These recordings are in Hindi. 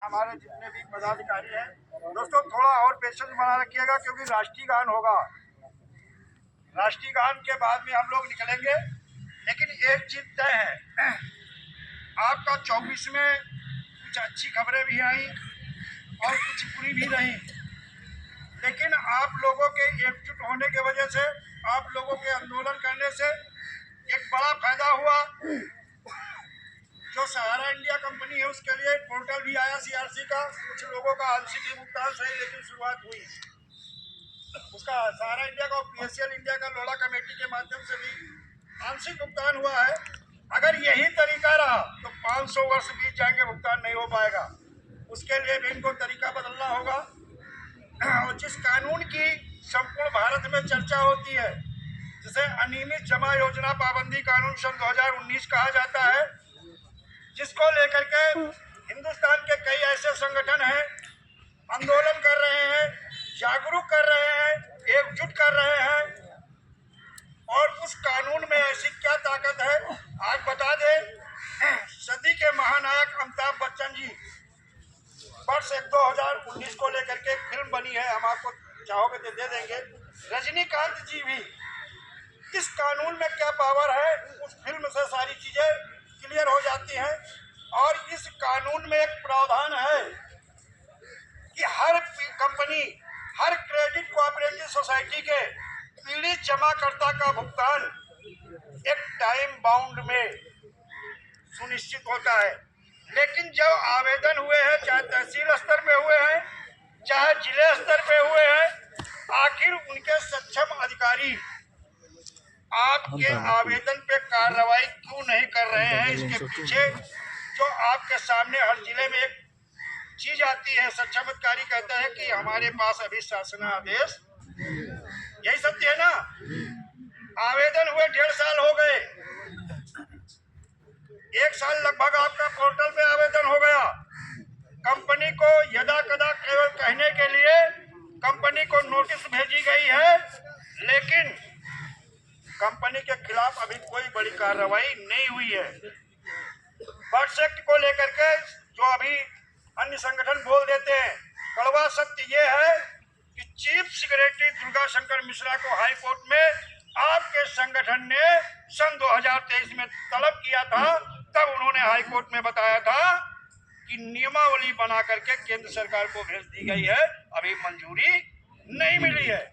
हमारे जितने भी पदाधिकारी हैं, दोस्तों थोड़ा और पेशेंस बना रखिएगा क्योंकि राष्ट्रीय गान होगा। राष्ट्रीय गान के बाद में हम लोग निकलेंगे। लेकिन एक चीज तय है, आपका 24 में कुछ अच्छी खबरें भी आई और कुछ बुरी भी रही, लेकिन आप लोगों के एकजुट होने की वजह से, आप लोगों के आंदोलन करने से एक बड़ा फायदा हुआ। जो सहारा इंडिया कंपनी है उसके लिए पोर्टल भी आया सीआरसी का, कुछ लोगों का आंशिक भुगतान सही लेकिन शुरुआत हुई उसका। सहारा इंडिया का और पीएसएल इंडिया का लोड़ा कमेटी के माध्यम से भी आंशिक भुगतान हुआ है। अगर यही तरीका रहा तो 500 वर्ष बीत जाएंगे, भुगतान नहीं हो पाएगा। उसके लिए भी इनको तरीका बदलना होगा। और जिस कानून की संपूर्ण भारत में चर्चा होती है, जिसे अनियमित जमा योजना पाबंदी कानून सन 2019 कहा जाता है, जिसको लेकर के हिंदुस्तान के कई ऐसे संगठन हैं, आंदोलन कर रहे हैं, जागरूक कर रहे हैं, एकजुट कर रहे हैं। और उस कानून में ऐसी क्या ताकत है, आज बता दें। सदी के महानायक अमिताभ बच्चन जी वर्ष 2019 को लेकर के फिल्म बनी है, हम आपको चाहोगे तो दे देंगे। रजनीकांत जी भी, इस कानून में क्या पावर है, उस फिल्म से सारी चीजें क्लियर हो जाती हैं। और इस कानून में एक प्रावधान है कि हर कंपनी, हर क्रेडिट कोऑपरेटिव सोसाइटी के पीड़ित जमाकर्ता का भुगतान एक टाइम बाउंड में सुनिश्चित होता है। लेकिन जो आवेदन हुए हैं, चाहे तहसील स्तर पे हुए हैं, चाहे जिले स्तर पे हुए हैं, आखिर उनके सक्षम अधिकारी आपके आवेदन पे कार्रवाई क्यों नहीं कर रहे हैं? इसके पीछे जो आपके सामने हर जिले में एक चीज आती है, सक्षम अधिकारी कहता है कि हमारे पास अभी शासनादेश, यही सत्य है ना। आवेदन हुए 1.5 साल हो गए, 1 साल लगभग आपका पोर्टल पे आवेदन हो गया। कंपनी को यदा कदा केवल कहने के लिए कंपनी को नोटिस भेजी गई है, लेकिन कंपनी के खिलाफ अभी कोई बड़ी कार्रवाई नहीं हुई है। बर्ड्स एक्ट को लेकर के जो अभी अन्य संगठन बोल देते हैं, कड़वा सत्य ये है कि चीफ सेक्रेटरी दुर्गा शंकर मिश्रा को हाई कोर्ट में आपके संगठन ने सन 2023 में तलब किया था। तब उन्होंने हाई कोर्ट में बताया था कि नियमावली बना करके केंद्र सरकार को भेज दी गई है, अभी मंजूरी नहीं मिली है।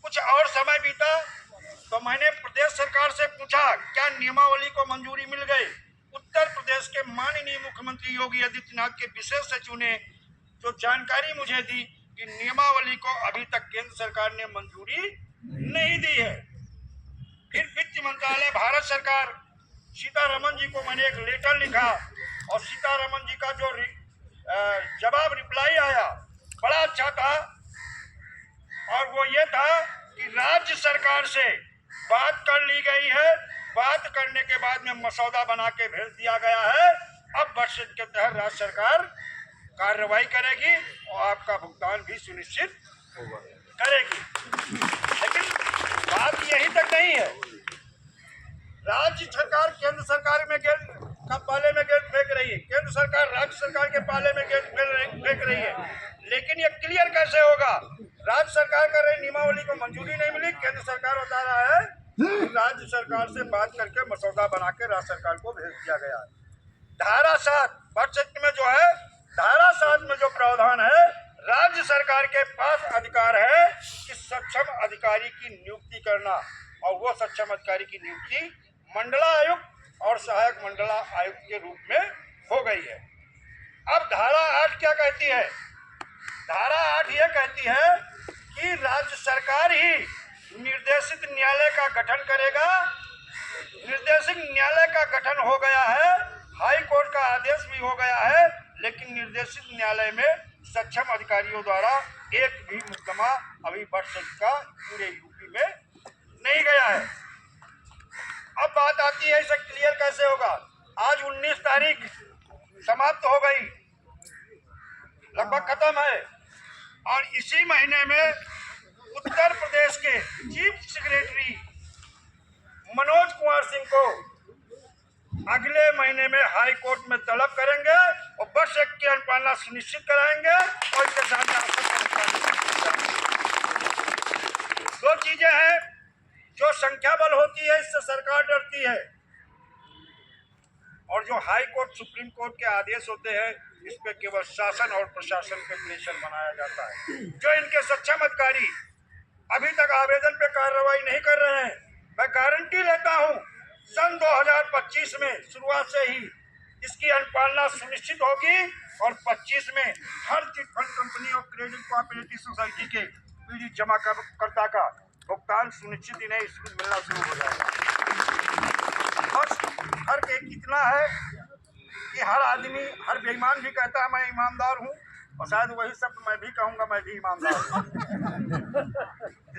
कुछ और समय बीता तो मैंने प्रदेश सरकार से पूछा क्या नियमावली को मंजूरी मिल गई। उत्तर प्रदेश के माननीय मुख्यमंत्री योगी आदित्यनाथ के विशेष सचिव ने जो जानकारी मुझे दी कि नियमावली को अभी तक केंद्र सरकार ने मंजूरी नहीं दी है। फिर वित्त मंत्रालय, भारत सरकार, सीतारमन जी को मैंने एक लेटर लिखा और सीतारमन जी का जो जवाब रिप्लाई आया बड़ा अच्छा था। और वो ये था कि राज्य सरकार से बात कर ली गई है, बात करने के बाद में मसौदा बना के भेज दिया गया है। अब बजट के तहत राज्य सरकार कार्रवाई करेगी और आपका भुगतान भी सुनिश्चित करेगी। लेकिन बात यही तक नहीं है। राज्य सरकार केंद्र सरकार में पाले में गेंद फेंक रही है, केंद्र सरकार राज्य सरकार के पाले में गेंद फेंक रही है। लेकिन ये क्लियर कैसे होगा? राज्य सरकार कर रही नियमावली को मंजूरी नहीं मिली, केंद्र सरकार बता रहा है राज्य सरकार से बात करके मसौदा बना के राज्य सरकार को भेज दिया गया है। धारा 7 बजट में जो है, धारा 7 में जो प्रावधान है, राज्य सरकार के पास अधिकार है कि सक्षम अधिकारी की नियुक्ति करना, और वो सक्षम अधिकारी की नियुक्ति मंडलायुक्त और सहायक मंडला आयुक्त के रूप में हो गई है। अब धारा 8 क्या कहती है? धारा 8 ये कहती है कि राज्य सरकार ही निर्देशित न्यायालय का गठन करेगा। निर्देशित न्यायालय का गठन हो गया है, हाई कोर्ट का आदेश भी हो गया है, लेकिन निर्देशित न्यायालय में सक्षम अधिकारियों द्वारा एक भी मुकदमा अभी बजट का पूरे यूपी में नहीं गया है। अब बात आती है इसे क्लियर कैसे होगा? आज 19 तारीख समाप्त हो गई, लगभग खत्म है, और इसी महीने में उत्तर प्रदेश के चीफ सेक्रेटरी मनोज कुमार सिंह को अगले महीने में हाई कोर्ट में तलब करेंगे और बस एक की अनुपालना सुनिश्चित कराएंगे और किसान दो चीजें हैं जो संख्या बल होती है, इससे सरकार डरती है, और जो हाई कोर्ट सुप्रीम कोर्ट के आदेश होते हैं इस पे केवल शासन और प्रशासन पे प्रेशर बनाया जाता है। जो इनके सक्षम अधिकारी अभी तक आवेदन पे कार्रवाई नहीं कर रहे हैं, मैं गारंटी लेता हूं सन 2025 में शुरुआत से ही इसकी अनुपालना सुनिश्चित होगी और 25 में हर चिट फंड कंपनी और क्रेडिट कोऑपरेटिव सोसाइटी के पीड़ित जमाकर्ता का भुगतान सुनिश्चित ही नहीं मिलना शुरू हो जाएगा। बस फर्क एक इतना है कि हर आदमी, हर बेईमान भी कहता है मैं ईमानदार हूँ, और शायद वही शब्द मैं भी कहूँगा मैं भी ईमानदार हूँ।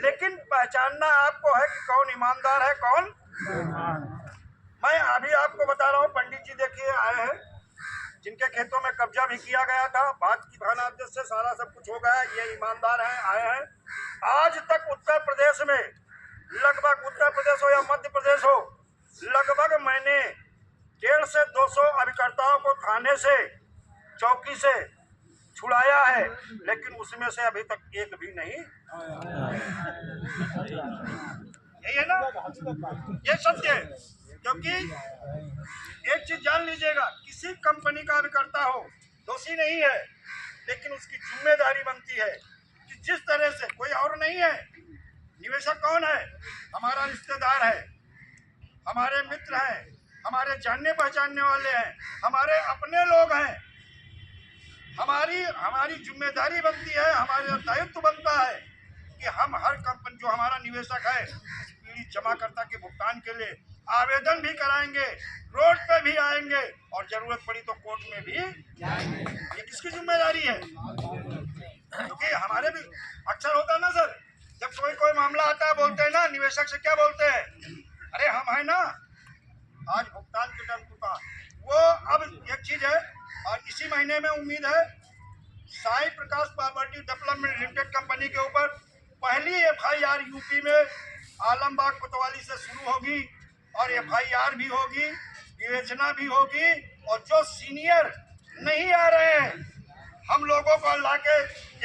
लेकिन पहचानना आपको है कि कौन ईमानदार है कौन। मैं अभी आपको बता रहा हूँ, पंडित जी देखिए आए हैं जिनके खेतों में कब्जा भी किया गया था, बात की धानादेश से सारा सब कुछ हो गया, ये ईमानदार हैं, आए हैं। आज तक उत्तर प्रदेश में लगभग, उत्तर प्रदेश हो या मध्य प्रदेश हो, लगभग मैंने 150 से 200 अभिकर्ताओं को थाने से, चौकी से छुड़ाया है, लेकिन उसमें से अभी तक एक भी नहीं। यही है ना, ये सत्य है। क्योंकि एक चीज जान लीजिएगा, किसी कंपनी का अभिकर्ता हो दोषी नहीं है, लेकिन उसकी जिम्मेदारी बनती है कि जिस तरह से, कोई और नहीं है, निवेशक कौन है, हमारा रिश्तेदार है, हमारे मित्र हैं, हमारे जानने पहचानने वाले हैं, हमारे अपने लोग हैं। हमारी जिम्मेदारी बनती है, हमारा दायित्व बनता है कि हम हर कंपनी, जो हमारा निवेशक है, उस पीड़ित जमाकर्ता के भुगतान के लिए आवेदन भी कराएंगे, रोड पे भी आएंगे और जरूरत पड़ी तो कोर्ट में भी जाएंगे। ये किसकी जिम्मेदारी है? क्योंकि हमारे भी अक्सर होता है ना सर, जब कोई मामला आता है बोलते हैं ना, निवेशक से क्या बोलते हैं, अरे हम है ना, आज भुगतान के डर टूटा वो। अब एक चीज है, और इसी महीने में उम्मीद है साई प्रकाश प्रॉपर्टी डेवलपमेंट लिमिटेड कंपनी के ऊपर पहली FIR यूपी में आलमबाग कोतवाली से शुरू होगी, और FIR भी होगी, विवेचना भी होगी, और जो सीनियर नहीं आ रहे हैं, हम लोगों को लाके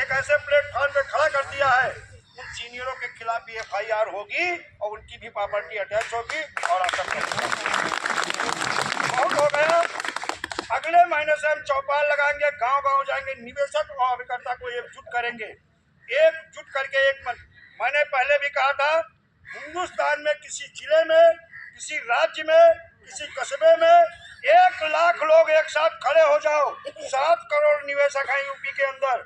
एक ऐसे प्लेटफॉर्म पे खड़ा कर दिया है, उन सीनियरों के खिलाफ भी FIR होगी और उनकी भी प्रॉपर्टी अटैच होगी। और बहुत हो गया, अगले महीने से हम चौपाल लगाएंगे, गांव-गांव जाएंगे, निवेशक और अभिकर्ता को एकजुट करेंगे, एकजुट करके मैंने पहले भी कहा था, हिंदुस्तान में किसी जिले में, किसी राज्य में, किसी कस्बे में 1 लाख लोग एक साथ खड़े हो जाओ, 7 करोड़ निवेशक हैं यूपी के अंदर,